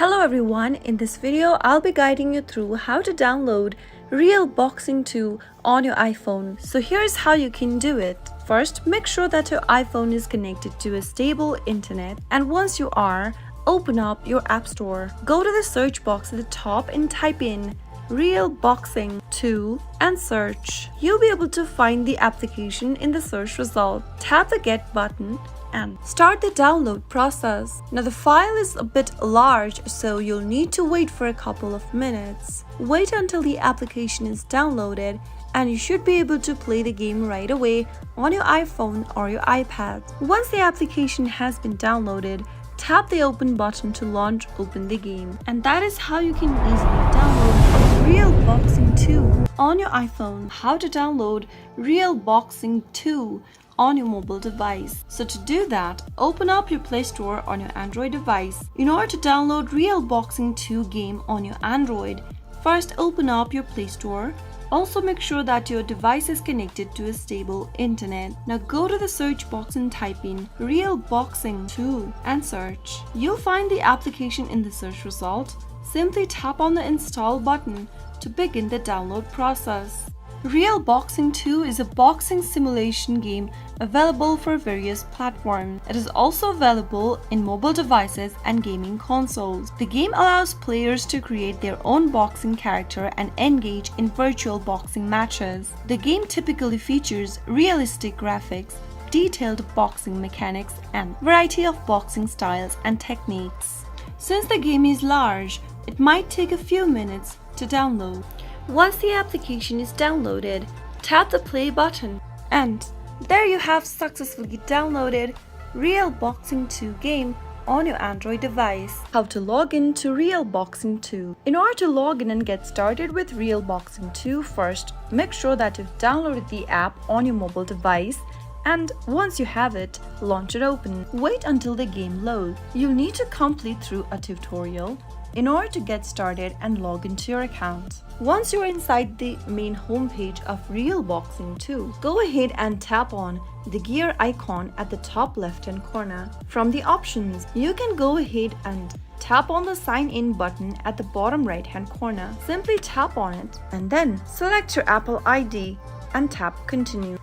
Hello everyone, in this video I'll be guiding you through how to download Real Boxing 2 on your iPhone. So here's how you can do it. First, make sure that your iPhone is connected to a stable internet, and once you are, open up your App Store. Go to the search box at the top and type in Real Boxing 2 and search. You'll be able to find the application in the search result. Tap the Get button and start the download process. Now the file is a bit large, so you'll need to wait for a couple of minutes. Wait until the application is downloaded and you should be able to play the game right away on your iPhone or your iPad. Once the application has been downloaded, tap the open button to open the game. And that is how you can easily download Real Boxing 2 on your iPhone. How to download Real Boxing 2 on your mobile device. So to do that, open up your Play Store on your Android device. In order to download Real Boxing 2 game on your Android, first open up your Play Store. Also make sure that your device is connected to a stable internet. Now go to the search box and type in Real Boxing 2 and search. You'll find the application in the search result. Simply tap on the install button to begin the download process. Real Boxing 2 is a boxing simulation game available for various platforms. It is also available in mobile devices and gaming consoles. The game allows players to create their own boxing character and engage in virtual boxing matches. The game typically features realistic graphics, detailed boxing mechanics, and variety of boxing styles and techniques. Since the game is large, it might take a few minutes to download. Once the application is downloaded, tap the play button and there you have successfully downloaded Real Boxing 2 game on your Android device. How to log in to Real Boxing 2. In order to log in and get started with Real Boxing 2, first make sure that you've downloaded the app on your mobile device, and once you have it, launch it open. Wait until the game loads. You'll need to complete through a tutorial in order to get started and log into your account. Once you're inside the main homepage of Real Boxing 2, go ahead and tap on the gear icon at the top left-hand corner. From the options, you can go ahead and tap on the sign in button at the bottom right-hand corner. Simply tap on it and then select your Apple ID and tap continue.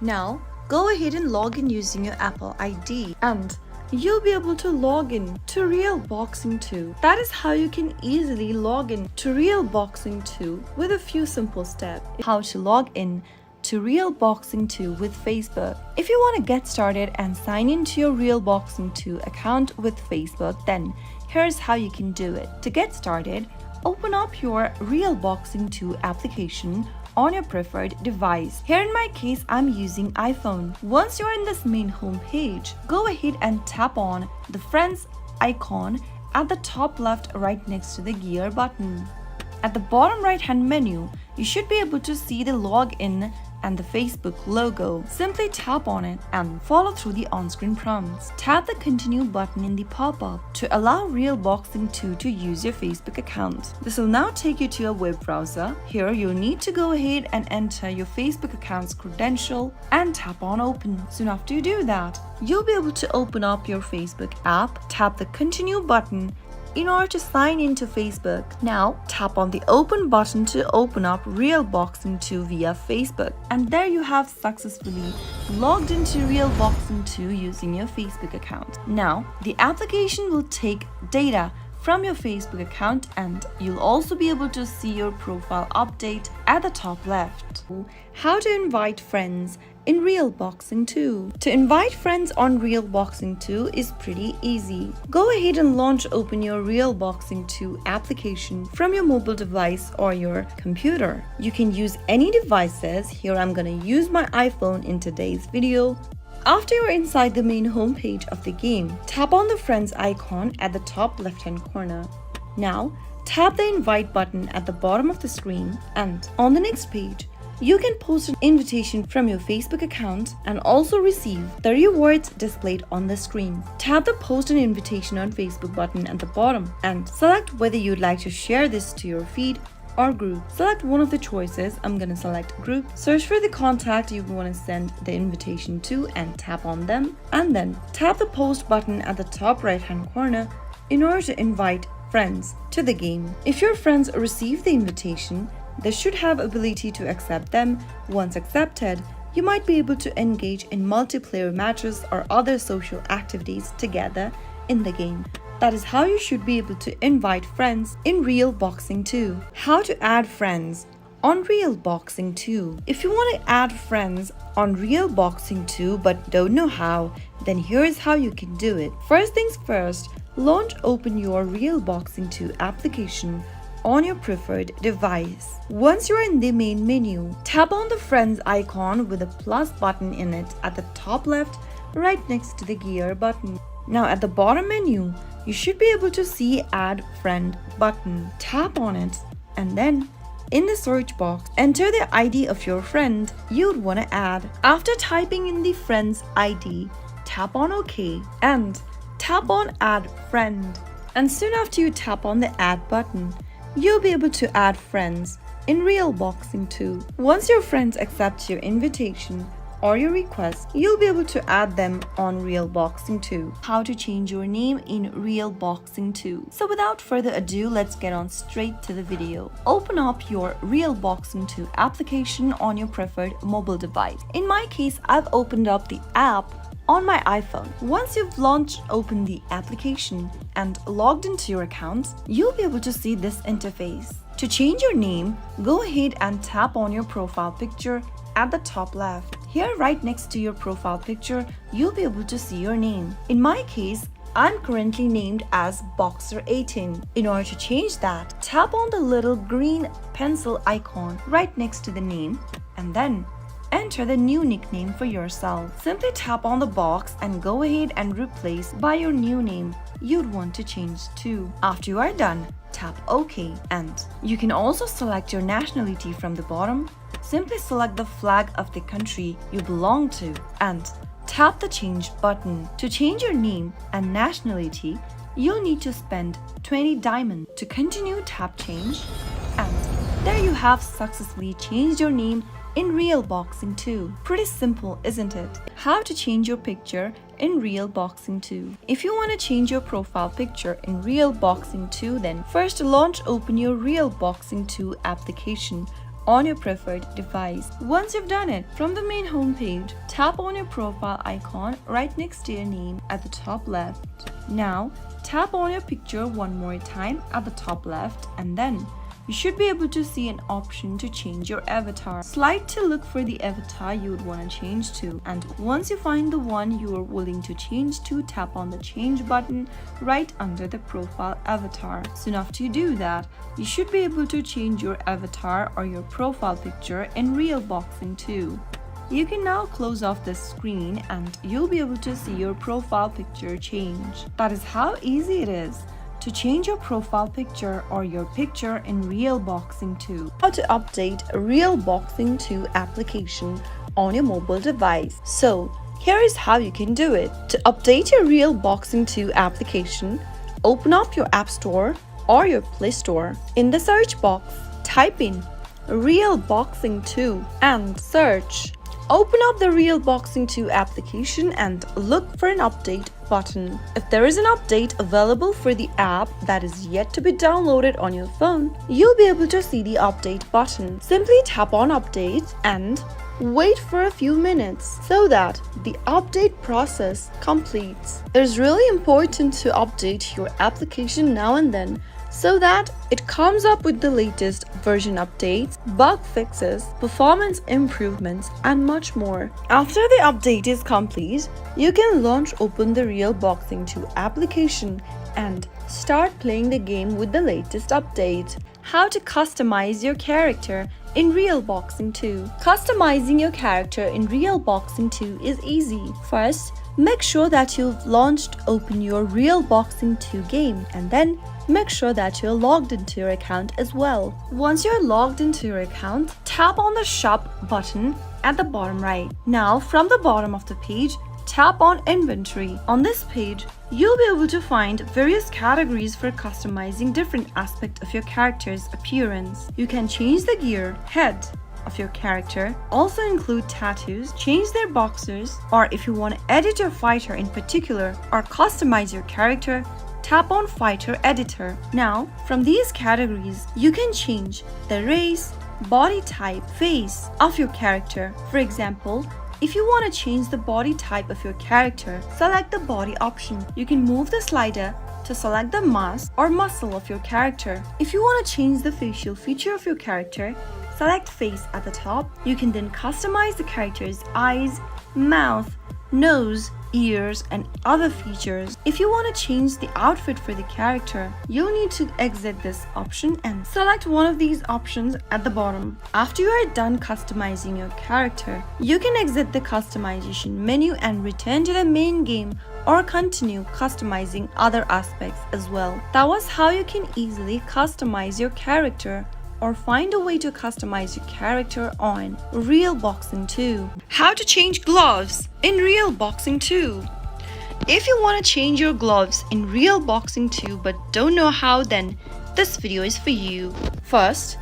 Now, go ahead and log in using your Apple ID and you'll be able to log in to Real Boxing 2. That is how you can easily log in to Real Boxing 2 with a few simple steps. How to log in to Real Boxing 2 with Facebook. If you want to get started and sign into your Real Boxing 2 account with Facebook, then here's how you can do it. To get started, open up your Real Boxing 2 application on your preferred device. Here in my case, I'm using iPhone. Once you're in this main home page, go ahead and tap on the friends icon at the top left right next to the gear button. At the bottom right hand menu, you should be able to see the login and the Facebook logo. Simply tap on it and follow through the on-screen prompts. Tap the continue button in the pop-up to allow Real Boxing 2 to use your Facebook account. This will now take you to a web browser. Here you'll need to go ahead and enter your Facebook account's credential and tap on open. Soon after you do that, you'll be able to open up your Facebook app. Tap the continue button in order to sign into Facebook. Now, tap on the open button to open up Real Boxing 2 via Facebook. And there you have successfully logged into Real Boxing 2 using your Facebook account. Now, the application will take data from your Facebook account and you'll also be able to see your profile update at the top left. How to invite friends in Real Boxing 2. To invite friends on Real Boxing 2 is pretty easy. Go ahead and open your Real Boxing 2 application from your mobile device or your computer. You can use any devices. Here I'm gonna use my iPhone in today's video. After you're inside the main homepage of the game, tap on the friends icon at the top left-hand corner. Now, tap the invite button at the bottom of the screen, and on the next page, you can post an invitation from your Facebook account and also receive the rewards displayed on the screen. Tap the post an invitation on Facebook button at the bottom and select whether you'd like to share this to your feed or group. Select one of the choices. I'm gonna select group. Search for the contact you want to send the invitation to and tap on them, and then tap the post button at the top right hand corner in order to invite friends to the game. If your friends receive the invitation, they should have ability to accept them. Once accepted, you might be able to engage in multiplayer matches or other social activities together in the game. That is how you should be able to invite friends in Real Boxing 2. How to add friends on Real Boxing 2. If you want to add friends on Real Boxing 2 but don't know how, then here's how you can do it. First things first, open your Real Boxing 2 application on your preferred device. Once you're in the main menu, tap on the friends icon with a plus button in it at the top left, right next to the gear button. Now at the bottom menu, you should be able to see Add Friend button. Tap on it and then in the search box, enter the ID of your friend you'd want to add. After typing in the friend's ID, tap on OK and tap on Add Friend. And soon after you tap on the Add button, you'll be able to add friends in Real Boxing 2. Once your friends accept your invitation or your request, you'll be able to add them on Real Boxing 2. How to change your name in Real Boxing 2. So without further ado, let's get on straight to the video. Open up your Real Boxing 2 application on your preferred mobile device. In my case, I've opened up the app on my iPhone. Once you've opened the application and logged into your account, you'll be able to see this interface. To change your name, go ahead and tap on your profile picture at the top left. Here, right next to your profile picture, you'll be able to see your name. In my case, I'm currently named as Boxer18. In order to change that, tap on the little green pencil icon right next to the name and then enter the new nickname for yourself. Simply tap on the box and go ahead and replace by your new name you'd want to change to. After you are done, tap OK and you can also select your nationality from the bottom. Simply select the flag of the country you belong to and tap the change button. To change your name and nationality, you'll need to spend 20 diamonds. To continue, tap change and there you have successfully changed your name in Real Boxing 2. Pretty simple, isn't it? How to change your picture in Real Boxing 2. If you want to change your profile picture in Real Boxing 2, then first open your Real Boxing 2 application on your preferred device. Once you've done it, from the main home page, tap on your profile icon right next to your name at the top left. Now, tap on your picture one more time at the top left and then you should be able to see an option to change your avatar. Slide to look for the avatar you would want to change to, and once you find the one you are willing to change to, tap on the change button right under the profile avatar. Soon after you do that, you should be able to change your avatar or your profile picture in Real Boxing 2. You can now close off this screen and you'll be able to see your profile picture change. That is how easy it is to change your profile picture or your picture in Real Boxing 2. How to update a Real Boxing 2 application on your mobile device. So here is how you can do it. To update your Real Boxing 2 application, open up your App Store or your Play Store. In the search box, type in Real Boxing 2 and search. Open up the Real Boxing 2 application and look for an update button. If there is an update available for the app that is yet to be downloaded on your phone, you'll be able to see the update button. Simply tap on update and wait for a few minutes so that the update process completes. It is really important to update your application now and then so that it comes up with the latest version updates, bug fixes, performance improvements, and much more. After the update is complete, you can open the Real Boxing 2 application and start playing the game with the latest update. How to customize your character in Real Boxing 2. Customizing your character in Real Boxing 2 is easy. First, make sure that you've open your Real Boxing 2 game and then make sure that you're logged into your account as well. Once you're logged into your account, tap on the shop button at the bottom right. Now from the bottom of the page, tap on inventory. On this page, you'll be able to find various categories for customizing different aspects of your character's appearance. You can change the gear, head of your character, also include tattoos, change their boxers, or if you want to edit your fighter in particular or customize your character, tap on Fighter Editor. Now, from these categories, you can change the race, body type, face of your character. For example, if you want to change the body type of your character, select the body option. You can move the slider to select the mass or muscle of your character. If you want to change the facial feature of your character, select face at the top. You can then customize the character's eyes, mouth, nose, ears, and other features. If you want to change the outfit for the character, you'll need to exit this option and select one of these options at the bottom. After you are done customizing your character, you can exit the customization menu and return to the main game or continue customizing other aspects as well. That was how you can easily customize your character or find a way to customize your character on Real Boxing 2. How to change gloves in Real Boxing 2. If you want to change your gloves in Real Boxing 2 but don't know how, then this video is for you. First,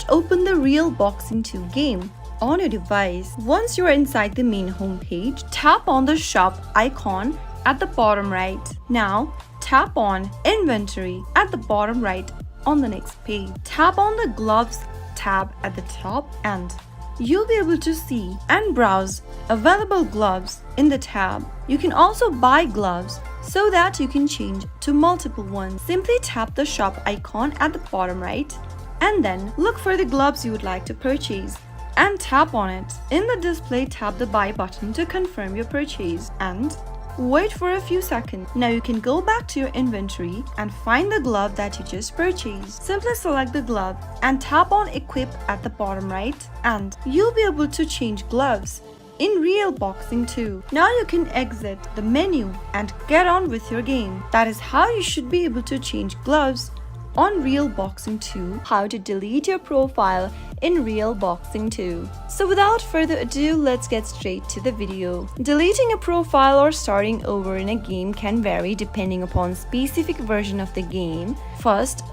open the Real Boxing 2 game on your device. Once you are inside the main homepage, tap on the shop icon at the bottom right. Now, tap on Inventory at the bottom right. On the next page, tap on the Gloves tab at the top and you'll be able to see and browse available gloves in the tab. You can also buy gloves so that you can change to multiple ones. Simply tap the shop icon at the bottom right and then look for the gloves you would like to purchase and tap on it. In the display, tap the buy button to confirm your purchase and wait for a few seconds. Now you can go back to your inventory and find the glove that you just purchased. Simply select the glove and tap on Equip at the bottom right and you'll be able to change gloves in Real Boxing 2. Now you can exit the menu and get on with your game. That is how you should be able to change gloves on Real Boxing 2. How to delete your profile in Real Boxing 2. So without further ado, let's get straight to the video. Deleting a profile or starting over in a game can vary depending upon specific version of the game. First,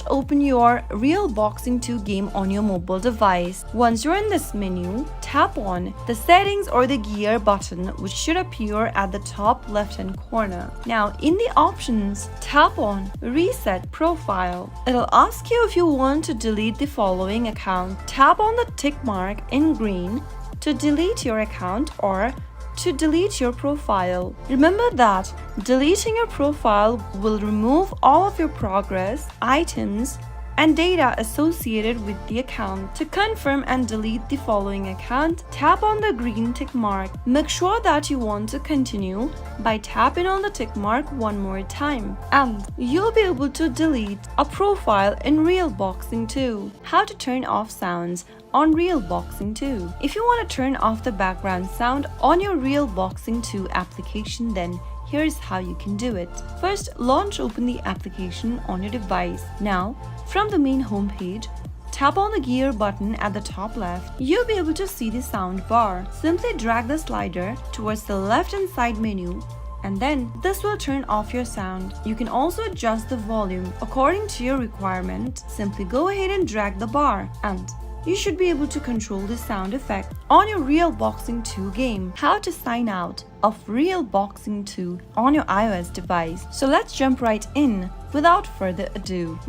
open your Real Boxing 2 game on your mobile device. Once you're in this menu, tap on the settings or the gear button, which should appear at the top left hand corner. Now in the options, tap on Reset Profile. It'll ask you if you want to delete the following account. Tap on the tick mark in green to delete your account or to delete your profile. Remember that deleting your profile will remove all of your progress, items, and data associated with the account. To confirm and delete the following account, tap on the green tick mark. Make sure that you want to continue by tapping on the tick mark one more time, and you'll be able to delete a profile in Real Boxing 2. How to turn off sounds on Real Boxing 2. If you want to turn off the background sound on your Real Boxing 2 application, then here's how you can do it. First, open the application on your device. Now, from the main homepage, tap on the gear button at the top left. You'll be able to see the sound bar. Simply drag the slider towards the left-hand side menu and then this will turn off your sound. You can also adjust the volume according to your requirement. Simply go ahead and drag the bar and you should be able to control the sound effect on your Real Boxing 2 game. How to sign out of Real Boxing 2 on your iOS device. So let's jump right in without further ado.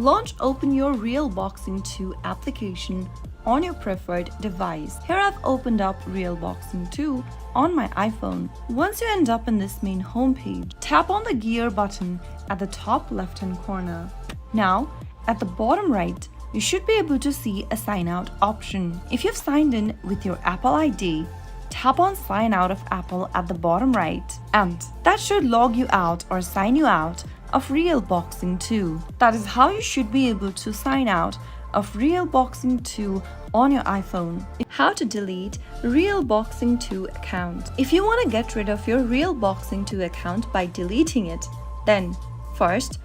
Open your Real Boxing 2 application on your preferred device. Here I've opened up Real Boxing 2 on my iPhone. Once you end up in this main homepage, tap on the gear button at the top left hand corner. Now, at the bottom right, you should be able to see a sign out option. If you've signed in with your Apple ID, tap on Sign Out of Apple at the bottom right, and that should log you out or sign you out of Real Boxing 2. That is how you should be able to sign out of Real Boxing 2 on your iPhone. How to delete Real Boxing 2 account. If you want to get rid of your Real Boxing 2 account by deleting it, then first,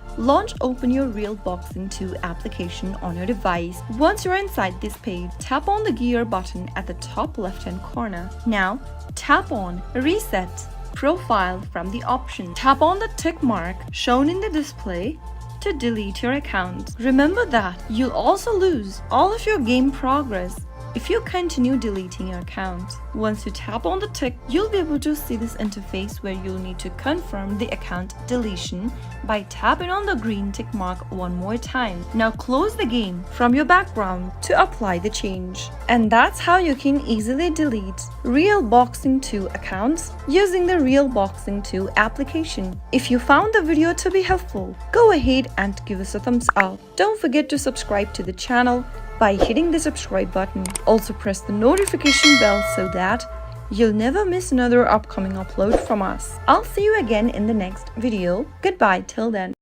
open your Real Boxing 2 application on your device. Once you're inside this page, tap on the gear button at the top left hand corner. Now, tap on Reset Profile from the option. Tap on the tick mark shown in the display to delete your account. Remember that you'll also lose all of your game progress, if you continue deleting your account. Once you tap on the tick, you'll be able to see this interface where you'll need to confirm the account deletion by tapping on the green tick mark one more time. Now close the game from your background to apply the change. And that's how you can easily delete Realboxing 2 accounts using the Realboxing 2 application. If you found the video to be helpful, go ahead and give us a thumbs up. Don't forget to subscribe to the channel by hitting the subscribe button. Also press the notification bell so that you'll never miss another upcoming upload from us. I'll see you again in the next video. Goodbye till then.